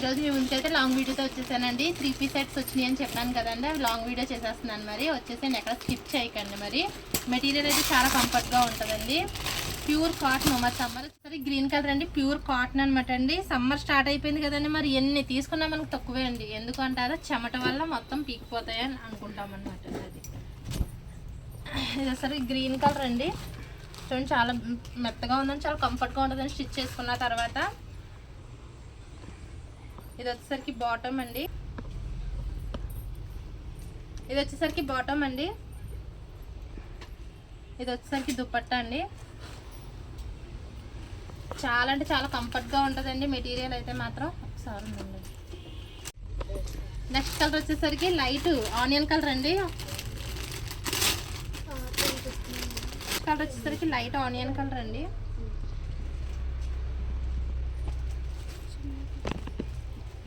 ఈరోజు మీ ముందుకైతే లాంగ్ వీడియోతో వచ్చేసానండి. 3 పీస్ సెట్స్ వచ్చినాయి అని చెప్పాను కదండి, అవి లాంగ్ వీడియో చేసేస్తున్నాను. మరి వచ్చేసాను, ఎక్కడ స్కిప్ చేయకండి. మరి మెటీరియల్ అయితే చాలా కంఫర్ట్గా ఉంటుందండి. Pure cotton. మరి సమ్మర్ వచ్చేసరి గ్రీన్ కలర్ అండి, ప్యూర్ కాటన్ అనమాట అండి. సమ్మర్ స్టార్ట్ అయిపోయింది కదండి, మరి ఎన్ని తీసుకున్నా మనకు తక్కువే అండి. ఎందుకంటే అదే చెమట వల్ల మొత్తం పీకిపోతాయి అని అనుకుంటాం అనమాట. అది ఇది వచ్చేసరికి గ్రీన్ కలర్ అండి. చూడండి, చాలా మెత్తగా ఉందని, చాలా కంఫర్ట్గా ఉంటుందని స్టిచ్ చేసుకున్న తర్వాత. ఇది వచ్చేసరికి బాటమ్ అండి. ఇది వచ్చేసరికి బాటమ్ అండి. ఇది వచ్చేసరికి దుపట్టా అండి. చాలా అంటే చాలా కంఫర్ట్గా ఉంటుందండి మెటీరియల్ అయితే మాత్రం. ఒకసారి ఉందండి. నెక్స్ట్ కలర్ వచ్చేసరికి లైట్ ఆనియన్ కలర్ అండి. కలర్ వచ్చేసరికి లైట్ ఆనియన్ కలర్ అండి.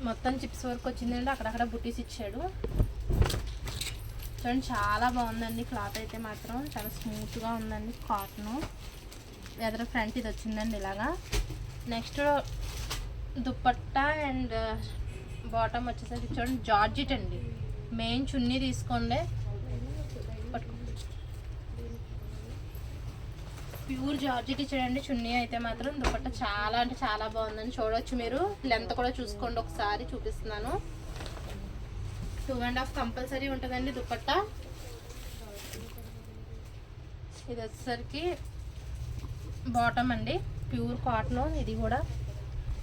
మొత్తం చిప్స్ వర్క్ వచ్చిందండి, అక్కడక్కడ బుటీస్ ఇచ్చాడు. చూడండి, చాలా బాగుందండి. క్లాత్ అయితే మాత్రం చాలా స్మూత్గా ఉందండి. కాటను ఎదర ఫ్రంట్ ఇది వచ్చిందండి ఇలాగా. నెక్స్ట్ దుపట్టా అండ్ బాటమ్ వచ్చేసరికి చూడండి జార్జెట్ అండి. మెయిన్ చున్నీ తీసుకోండి, ప్యూర్ జార్జెట్ ఇచ్చాడండి చున్నీ అయితే మాత్రం. దుపట్టా చాలా అంటే చాలా బాగుందని చూడవచ్చు మీరు. లెంత్ కూడా చూసుకోండి, ఒకసారి చూపిస్తున్నాను. 2.5 కంపల్సరీ ఉంటుందండి దుపట్టా. ఇది వచ్చేసరికి బాటమ్ అండి, ప్యూర్ కాటన్. ఇది కూడా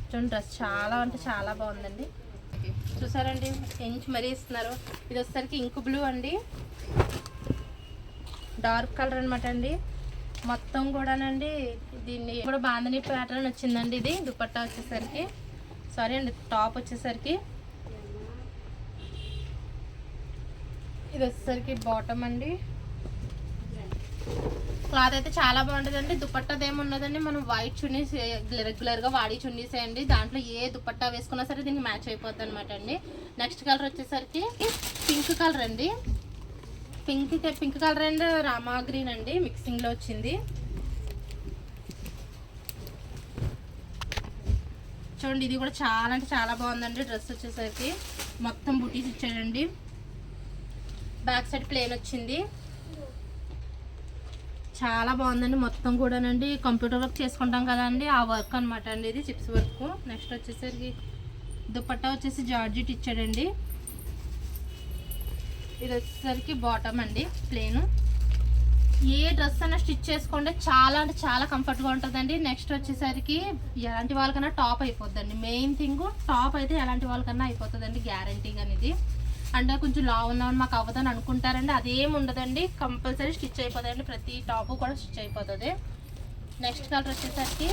చూడండి, డ్రెస్ చాలా అంటే చాలా బాగుందండి. చూసారండి, ఇంచ్ మరీ ఇస్తున్నారు. ఇది వచ్చేసరికి ఇంక్ బ్లూ అండి, డార్క్ కలర్ అనమాట అండి. మొత్తం కూడానండి దీన్ని కూడా బాందని ప్యాటర్న్ వచ్చిందండి. ఇది దుపట్టా వచ్చేసరికి, సారీ అండి, టాప్ వచ్చేసరికి. ఇది వచ్చేసరికి బాటమ్ అండి. క్లాత్ అయితే చాలా బాగుంటుందండి. దుపట్టాది ఏమున్నదండి, మనం వైట్ చున్నీస్ రెగ్యులర్గా వాడి చున్నీస్ అండి. దాంట్లో ఏ దుపట్టా వేసుకున్నా సరే దీనికి మ్యాచ్ అయిపోద్ది అనమాట అండి. నెక్స్ట్ కలర్ వచ్చేసరికి పింక్ కలర్ అండి. Pink colour and Rama green అండి, మిక్సింగ్లో వచ్చింది. చూడండి, ఇది కూడా చాలా అంటే చాలా బాగుందండి. డ్రెస్ వచ్చేసరికి మొత్తం బుటీస్ ఇచ్చాడండి. బ్యాక్ సైడ్ ప్లేన్ వచ్చింది. చాలా బాగుందండి. మొత్తం కూడానండి కంప్యూటర్ వర్క్ చేసుకుంటాం కదండి, ఆ వర్క్ అనమాట అండి. ఇది చిప్స్ వర్క్. నెక్స్ట్ వచ్చేసరికి దుపట్టా వచ్చేసి జార్జెట్ ఇచ్చాడండి. ఇది వచ్చేసరికి బాటమ్ అండి, ప్లేన్. ఏ డ్రెస్ అయినా స్టిచ్ చేసుకోండి, చాలా అంటే చాలా కంఫర్ట్గా ఉంటుందండి. నెక్స్ట్ వచ్చేసరికి ఎలాంటి వాళ్ళకన్నా టాప్ అయిపోద్దండి. మెయిన్ థింగ్ టాప్ అయితే ఎలాంటి వాళ్ళకన్నా అయిపోతుందండి, గ్యారంటీగా. ఇది అంటే కొంచెం లావు ఉన్నామని మాకు అవ్వదని అనుకుంటారండి, అదేం ఉండదండి. కంపల్సరీ స్టిచ్ అయిపోతుందండి, ప్రతి టాపు కూడా స్టిచ్ అయిపోతుంది. నెక్స్ట్ కలర్ వచ్చేసరికి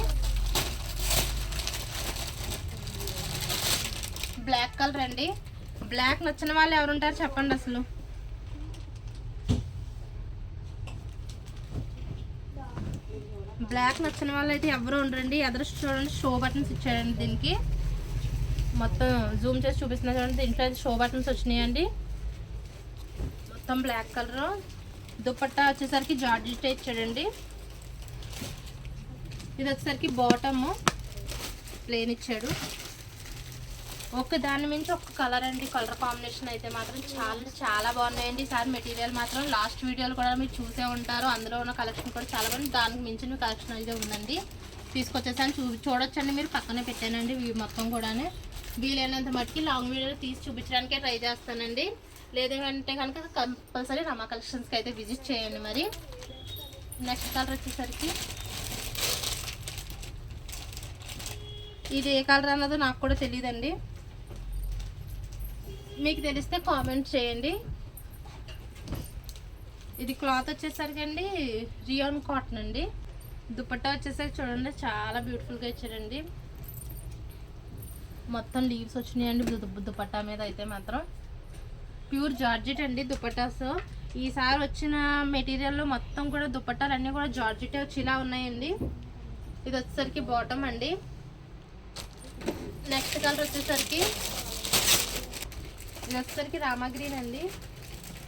బ్లాక్ కలర్ అండి. బ్లాక్ నచ్చిన వాళ్ళు ఎవరుంటారు చెప్పండి అసలు. బ్లాక్ నచ్చిన వాళ్ళు అయితే ఎవరు ఉండరండి. ఎదురు చూడండి, షో బటన్స్ ఇచ్చాడండి దీనికి. మొత్తం జూమ్ చేసి చూపిస్తున్నా చూడండి, దీంట్లో అయితే షో బటన్స్ వచ్చినాయండి. మొత్తం బ్లాక్ కలర్. దుపట్టా వచ్చేసరికి జార్జెట్ ఇచ్చాడండి. ఇది వచ్చేసరికి బాటమ్ ప్లేన్ ఇచ్చాడు. ఒక దాని మించి ఒక కలర్ అండి. కలర్ కాంబినేషన్ అయితే మాత్రం చాలా చాలా బాగున్నాయండి. ఈసారి మెటీరియల్ మాత్రం లాస్ట్ వీడియోలు కూడా మీరు చూసే ఉంటారు, అందులో ఉన్న కలెక్షన్ కూడా చాలా బాగుంది. దానికి మించిన కలెక్షన్ అయితే ఉందండి, తీసుకొచ్చేసాను. చూడొచ్చండి, మీరు పక్కనే పెట్టానండి ఇవి మొత్తం కూడా. వీలైనంత మట్టికి లాంగ్ వీడియోలో తీసి చూపించడానికే ట్రై చేస్తానండి. లేదంటే కనుక కంపల్సరీ రమా కలెక్షన్స్కి అయితే విజిట్ చేయండి. మరి నెక్స్ట్ కలర్ వచ్చేసరికి ఇది ఏ కలర్ అన్నదో నాకు కూడా తెలియదండి, మీకు తెలిస్తే కామెంట్ చేయండి. ఇది క్లాత్ వచ్చేసరికి అండి రియాన్ కాటన్ అండి. దుపట్టా వచ్చేసరికి చూడండి, చాలా బ్యూటిఫుల్గా ఇచ్చారండి. మొత్తం లీవ్స్ వచ్చినాయండి దుపట్టా మీద అయితే మాత్రం. ప్యూర్ జార్జెట్ అండి దుపట్టాస్. ఈసారి వచ్చిన మెటీరియల్లో మొత్తం కూడా దుపట్టాలు అన్నీ కూడా జార్జెటే వచ్చి ఇలా ఉన్నాయండి. ఇది వచ్చేసరికి బాటమ్ అండి. నెక్స్ట్ కలర్ వచ్చేసరికి ఇది వచ్చేసరికి రామా గ్రీన్ అండి,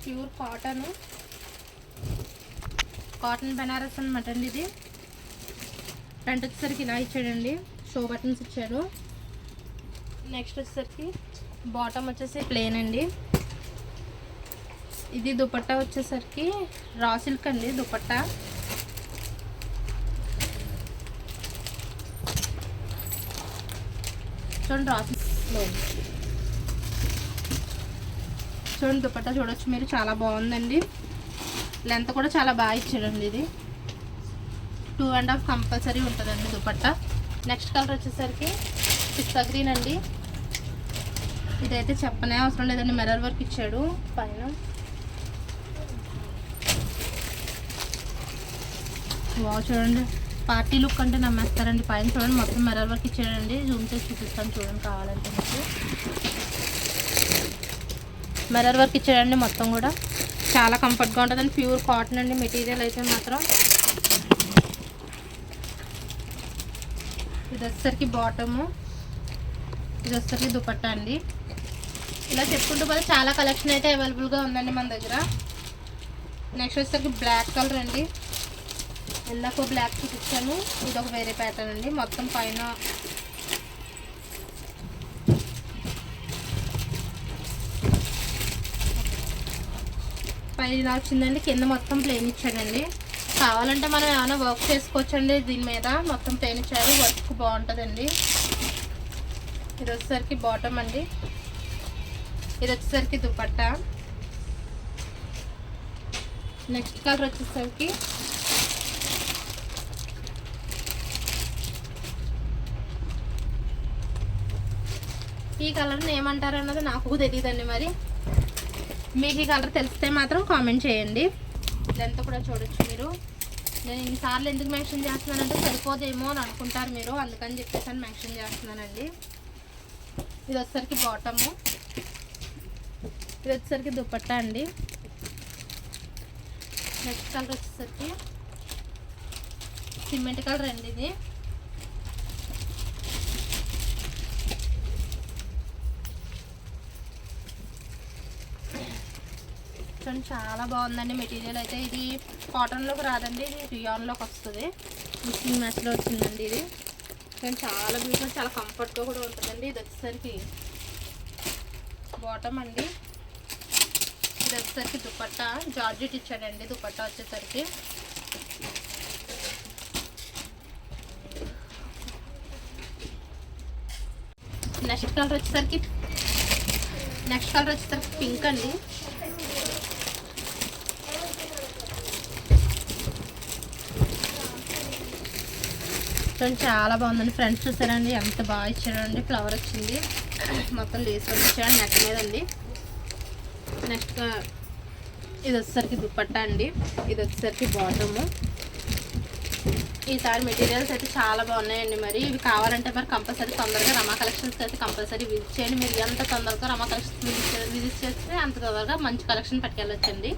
ప్యూర్ కాటన్ బెనారస్ అనమాట అండి. ఇది ఫ్రంట్ వచ్చేసరికి ఇలా ఇచ్చాడండి, షో బటన్స్ ఇచ్చాడు. నెక్స్ట్ వచ్చేసరికి బాటమ్ వచ్చేసి ప్లేన్ అండి. ఇది దుపట్టా వచ్చేసరికి రా సిల్క్ అండి. దుపట్టా చూడండి, రా సిల్క్ చూడండి. దుపట్టా చూడొచ్చు మీరు, చాలా బాగుందండి. లెంత్ కూడా చాలా బాగా ఇచ్చాడండి. ఇది 2.5 కంపల్సరీ ఉంటుందండి దుపట్టా. నెక్స్ట్ కలర్ వచ్చేసరికి పిస్తా గ్రీన్ అండి. ఇదైతే చెప్పనే అవసరం లేదండి, మిర్రర్ వర్క్ ఇచ్చాడు పైన. వావ్ చూడండి, పార్టీ లుక్ అంటే నమ్మేస్తారండి. పైన చూడండి మొత్తం మిర్రర్ వర్క్ ఇచ్చాడండి. జూమ్ చేసి చూపిస్తాను చూడండి కావాలంటే. మీకు మిర్రర్ వర్క్ ఇచ్చాడండి మొత్తం కూడా. చాలా కంఫర్ట్గా ఉంటుందండి. ప్యూర్ కాటన్ అండి మెటీరియల్ అయితే మాత్రం. ఇది వచ్చేసరికి బాటము, ఇది వచ్చేసరికి దుపట్టా అండి. ఇలా చెప్పుకుంటూ పోతే చాలా కలెక్షన్ అయితే అవైలబుల్గా ఉందండి మన దగ్గర. నెక్స్ట్ వచ్చేసరికి బ్లాక్ కలర్ అండి. ఇందాక బ్లాక్ చూపించాను, ఇది ఒక వేరే ప్యాటర్న్ అండి. మొత్తం పైన ఇలా వచ్చిందండి, కింద మొత్తం ప్లేన్ ఇచ్చాడండి. కావాలంటే మనం ఏమైనా వర్క్ చేసుకోవచ్చండి. దీని మీద మొత్తం ప్లేన్ ఇచ్చారు, వర్క్ బాగుంటుందండి. ఇది వచ్చేసరికి బాటమ్ అండి. ఇది వచ్చేసరికి దుపట్టా. నెక్స్ట్ కలర్ వచ్చేసరికి ఈ కలర్ని ఏమంటారు అన్నది నాకు తెలియదండి. మరి మీకు ఈ కలర్ తెలిస్తే మాత్రం కామెంట్ చేయండి. ఇదంతా కూడా చూడొచ్చు మీరు. నేను ఇన్నిసార్లు ఎందుకు మెన్షన్ చేస్తున్నానంటే సరిపోదేమో అని అనుకుంటారు మీరు, అందుకని చెప్పేసి మెన్షన్ చేస్తున్నానండి. ఇది వచ్చేసరికి బాటము, ఇది వచ్చేసరికి దుపట్టా అండి. నెక్స్ట్ కలర్ వచ్చేసరికి సిమెంట్ కలర్ అండి. ఇది చూడండి, చాలా బాగుందండి మెటీరియల్ అయితే. ఇది కాటన్లోకి రాదండి, ఇది రియాన్లోకి వస్తుంది. మిక్సింగ్ మ్యాచ్లో వచ్చిందండి. ఇది చాలా బ్యూటిఫుల్, చాలా కంఫర్ట్గా కూడా ఉంటుందండి. ఇది వచ్చేసరికి బాటమ్ అండి. ఇది వచ్చేసరికి దుపట్టా, జార్జెట్ ఇచ్చాడండి దుపట్టా వచ్చేసరికి. నెక్స్ట్ కలర్ వచ్చేసరికి పింక్ అండి. చాలా బాగుందండి. ఫ్రంట్ చూసారండి ఎంత బాగా ఇచ్చాడండి, ఫ్లవర్ వచ్చింది, మొత్తం లేస్ వర్క్ ఇచ్చాడు నెక్ మీద అండి. నెక్స్ట్ ఇది వచ్చేసరికి దుపట్టా అండి. ఇది వచ్చేసరికి బాటము. ఈసారి మెటీరియల్స్ అయితే చాలా బాగున్నాయండి. మరి ఇవి కావాలంటే మరి కంపల్సరీ తొందరగా రమా కలెక్షన్స్కి అయితే కంపల్సరీ విజిట్ చేయండి. మీరు ఎంత తొందరగా రమా కలెక్షన్స్ విజిట్ చేస్తే అంత తొందరగా మంచి కలెక్షన్ పట్టుకెళ్ళొచ్చండి.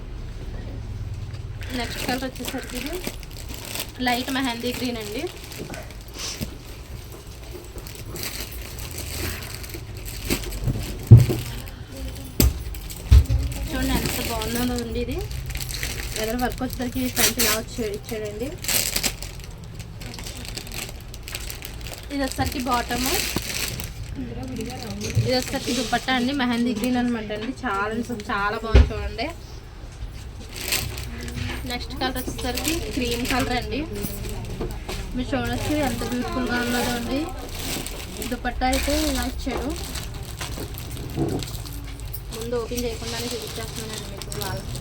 నెక్స్ట్ కలర్ వచ్చేసరికి ఇది లైట్ మెహందీ గ్రీన్ అండి. చూడండి ఎంత బాగుందో ఉంది. ఇది ఎదురు వర్క్ వచ్చేసరికి ఫ్రంట్ ఇలా ఇచ్చాడండి. ఇది వచ్చేసరికి బాటము, ఇది వచ్చేసరికి దుపట్టా అండి. మెహందీ గ్రీన్ అనమాట అండి. చాలా బాగుంది చూడండి. నెక్స్ట్ కలర్ వచ్చేసరికి క్రీమ్ కలర్ అండి. మీరు చూడొచ్చు ఎంత బ్యూటిఫుల్గా ఉన్నదో అండి. దుపట్టా అయితే ఇలా ఇచ్చాడు. ముందు ఓపెన్ చేయకుండానే చూపించేస్తున్నానండి మీకు. వాళ్ళకి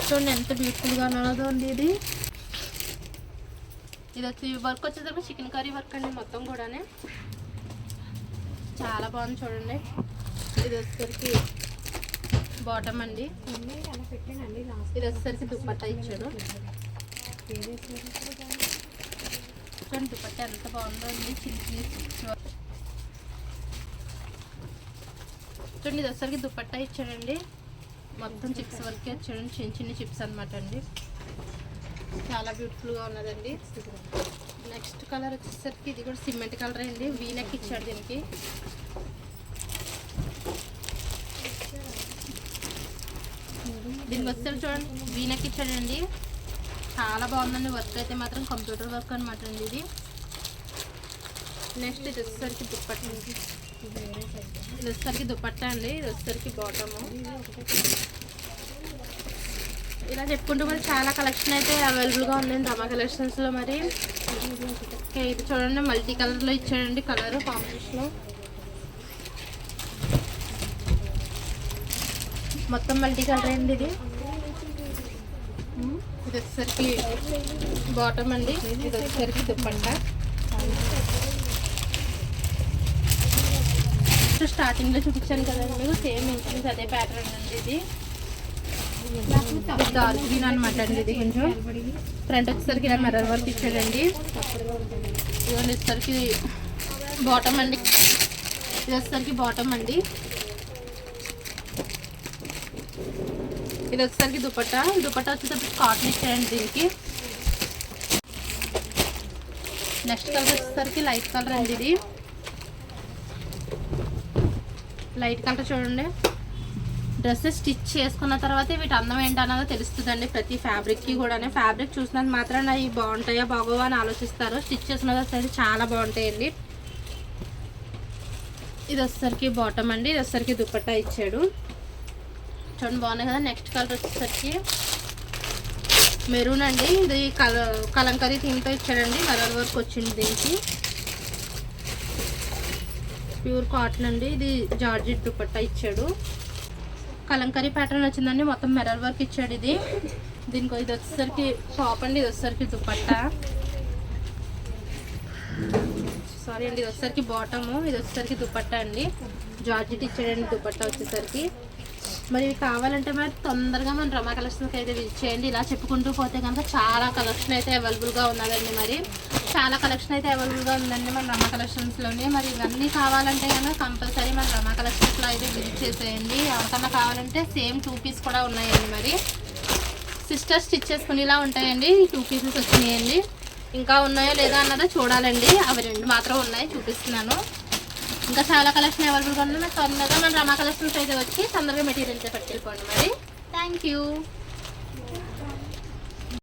చూడండి ఎంత బ్యూటిఫుల్గా ఉన్నదో అండి. ఇది వచ్చి వర్క్ వచ్చేసరికి చికెన్ కర్రీ వర్క్ అండి మొత్తం కూడానే. చాలా బాగుంది చూడండి. ఇది వచ్చేసరికి బాటమ్ అండి. ఇది వచ్చేసరికి దుపట్టా ఇచ్చాడు. చూడండి దుపట్టా ఎంత బాగుందో అండి. చూడండి ఇది వచ్చేసరికి దుపట్టా ఇచ్చాడండి. మొత్తం చిప్స్ వర్క్ వచ్చాడు, చిన్న చిప్స్ అనమాట అండి. చాలా బ్యూటిఫుల్గా ఉన్నదండి. నెక్స్ట్ కలర్ వచ్చేసరికి ఇది కూడా సిమెంట్ కలర్ అండి. వీనెక్ ఇచ్చాడు దీనికి. దీనికి వచ్చేసరికి చూడండి వీనెక్ ఇచ్చాడండి. చాలా బాగుందండి వర్క్ అయితే మాత్రం, కంప్యూటర్ వర్క్ అనమాట అండి. ఇది నెక్స్ట్ ఇది వచ్చేసరికి దుప్పట్ట, ఇది వచ్చేసరికి దుప్పట్ట అండి, ఇది వచ్చేసరికి బాటము. ఇలా చెప్పుకుంటూ మరి చాలా కలెక్షన్ అయితే అవైలబుల్గా ఉందండి రమా కలెక్షన్స్లో. మరి ఓకే, ఇది చూడండి మల్టీ కలర్లో ఇచ్చాడండి, కలర్ కాంబినేషన్ మొత్తం మల్టీ కలర్ అండి. ఇది వచ్చేసరికి బాటమ్ అండి, ఇది వచ్చేసరికి దుప్పట్ట. స్టార్టింగ్లో చూపించాను కదండి మీకు, సేమ్ ఇంక్రీజ్ అదే ప్యాటర్న్ అండి. ఇది డార్క్ గ్రీన్ అనమాట అండి. ఇది కొంచెం ఫ్రంట్ వచ్చేసరికి ఇలా మిర్రర్ వర్క్ ఇచ్చాడండి. ఇది వచ్చేసరికి బాటమ్ అండి, ఇది వచ్చేసరికి బాటమ్ అండి. ఇది వచ్చేసరికి దుపట్టా, దుపట్టా వచ్చేసరికి కాటన్ ఇచ్చాయండి దీనికి. నెక్స్ట్ కలర్ వచ్చేసరికి లైట్ కలర్ అండి. ఇది లైట్ కలర్ చూడండి. డ్రెస్సెస్ స్టిచ్ చేసుకున్న తర్వాత వీటి అందం ఏంటన్నదో తెలుస్తుందండి ప్రతి ఫ్యాబ్రిక్కి కూడా. ఫ్యాబ్రిక్ చూసినంత మాత్రం అవి బాగుంటాయా బాగోవా అని ఆలోచిస్తారు, స్టిచ్ చేసుకున్న తర్వాత చాలా బాగుంటాయండి. ఇది వచ్చేసరికి బాటమ్ అండి, ఇది వచ్చేసరికి దుపట్టా ఇచ్చాడు. చూడండి బాగున్నాయి కదా. నెక్స్ట్ కలర్ వచ్చేసరికి మెరూన్ అండి. ఇది కలంకరీ థీమ్తో ఇచ్చాడండి, కలర్ వర్క్ వచ్చింది దీనికి. ప్యూర్ కాటన్ అండి, ఇది జార్జెట్ దుపట్టా ఇచ్చాడు. కలంకరీ ప్యాటర్న్ వచ్చిందండి, మొత్తం మిర్రర్ వర్క్ ఇచ్చాడు. ఇది దీనికి ఇది వచ్చేసరికి టాప్ అండి, ఇది వచ్చేసరికి దుపట్టా, సారీ అండి, ఇది వచ్చేసరికి బాటము, ఇది వచ్చేసరికి దుపట్టా అండి. జార్జెట్ ఇచ్చాడండి దుపట్టా వచ్చేసరికి. మరి ఇవి కావాలంటే మరి తొందరగా మన రమా కలెక్షన్కి అయితే విజిట్ చేయండి. ఇలా చెప్పుకుంటూ పోతే కనుక చాలా కలెక్షన్ అయితే అవైలబుల్గా ఉన్నదండి. మరి చాలా కలెక్షన్ అయితే అవైలబుల్గా ఉందండి మన రమా కలెక్షన్స్లోనే. మరి ఇవన్నీ కావాలంటే కనుక కంపల్సరీ మన రమా కలెక్షన్స్లో అయితే విజిట్ చేసేయండి. ఎవరికన్నా కావాలంటే సేమ్ 2 పీస్ కూడా ఉన్నాయండి. మరి సిస్టర్స్ స్టిచ్ చేసుకునేలా ఉంటాయండి. 2 పీసెస్ వచ్చినాయండి. ఇంకా ఉన్నాయో లేదా అన్నదో చూడాలండి. అవి 2 మాత్రం ఉన్నాయి, చూపిస్తున్నాను. ఇంకా చాలా కలెక్షన్ అవైలబుల్గా ఉంది. తొందరగా మన రమా కలెక్షన్స్ అయితే వచ్చి తొందరగా మెటీరియల్స్ పట్టుకెళ్ళిపోండి. మరి థ్యాంక్ యూ.